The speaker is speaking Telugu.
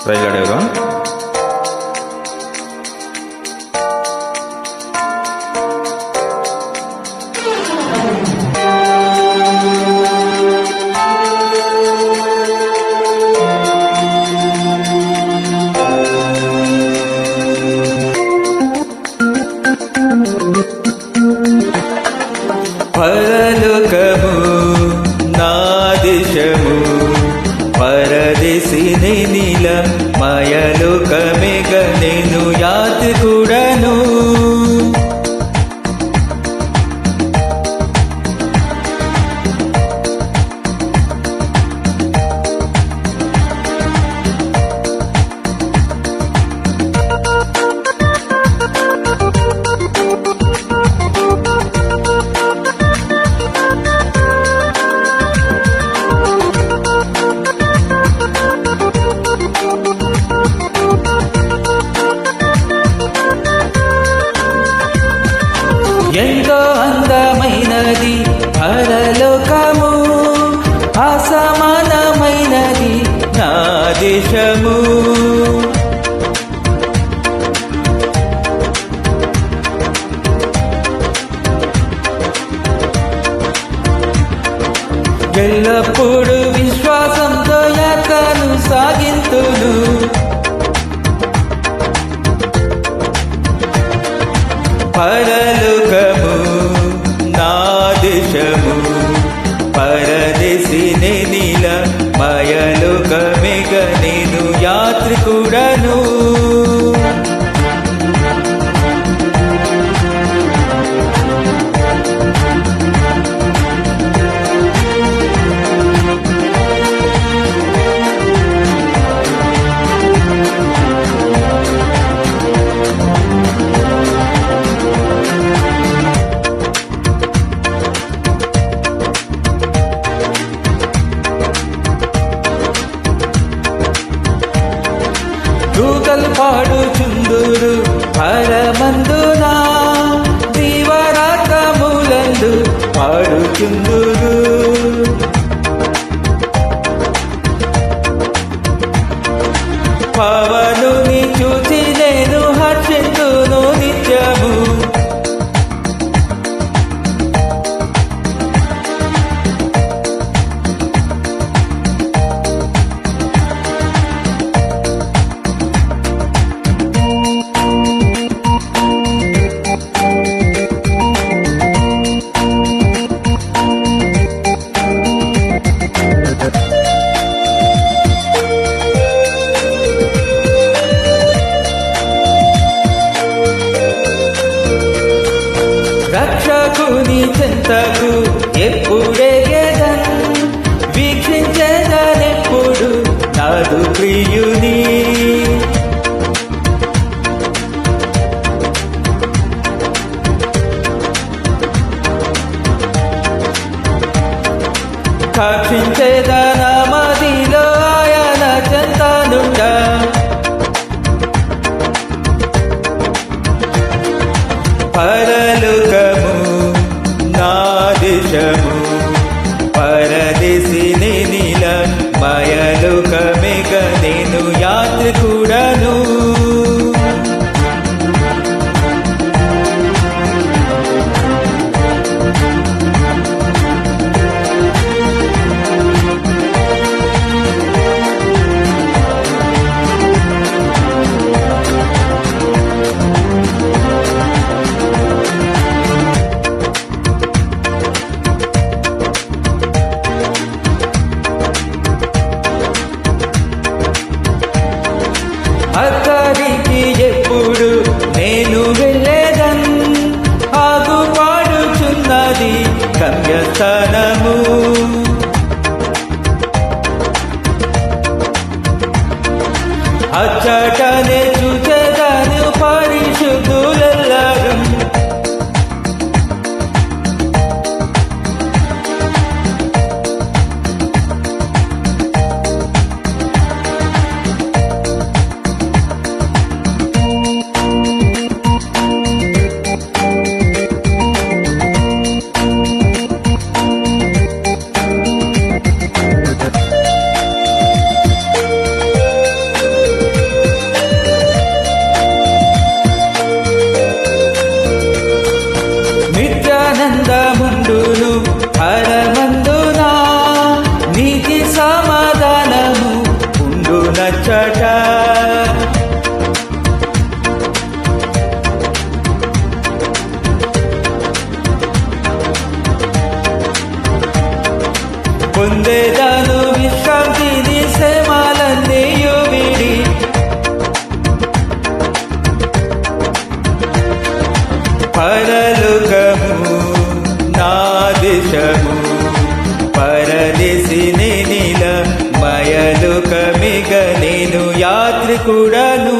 Praise lord everyone. పరలోకము నా దేశము, పరదేశిని నీలం మయలోకమేగ నేను యాత్రికుడను. ఎంతో అందమైనది పరలోకము, అసమానమైనది నా దేశము. ఎల్లప్పుడూ విశ్వాసంతో యాత్రను సాగింతును. పరలోకము నా దేశము, పరదేశిని నీల మయలోకమేగ నేను యాత్రికుడను. దూతలు పాడుచుందురు పరమందునా, దీవరాత్రములందు పాడుచుందురు. పవనుని చూచి నేను హర్షింతును నిత్యము. రక్షకుని చెంతకు ఎప్పుడెగెదన్, వీక్షించేదనెప్పుడు నాదు ప్రియుని. కాక్షించేదన మదిలో ఆయన చెంతనుండ. పరలోకము నా దేశము, పరదేశిని నీల మయలోకమేగ నేను యాత్రికుడను. అక్కడికి ఎప్పుడు నేను వెళ్ళేదన్, ఆగుపాడుచున్నది గమ్యస్థానము. అచ్చటనే చూచెదను పరిశుద్ధులెల్లరం. పరలోకము నా దేశము పరదేశిని నిల మయలుకమిగ నేను యాత్రికుడను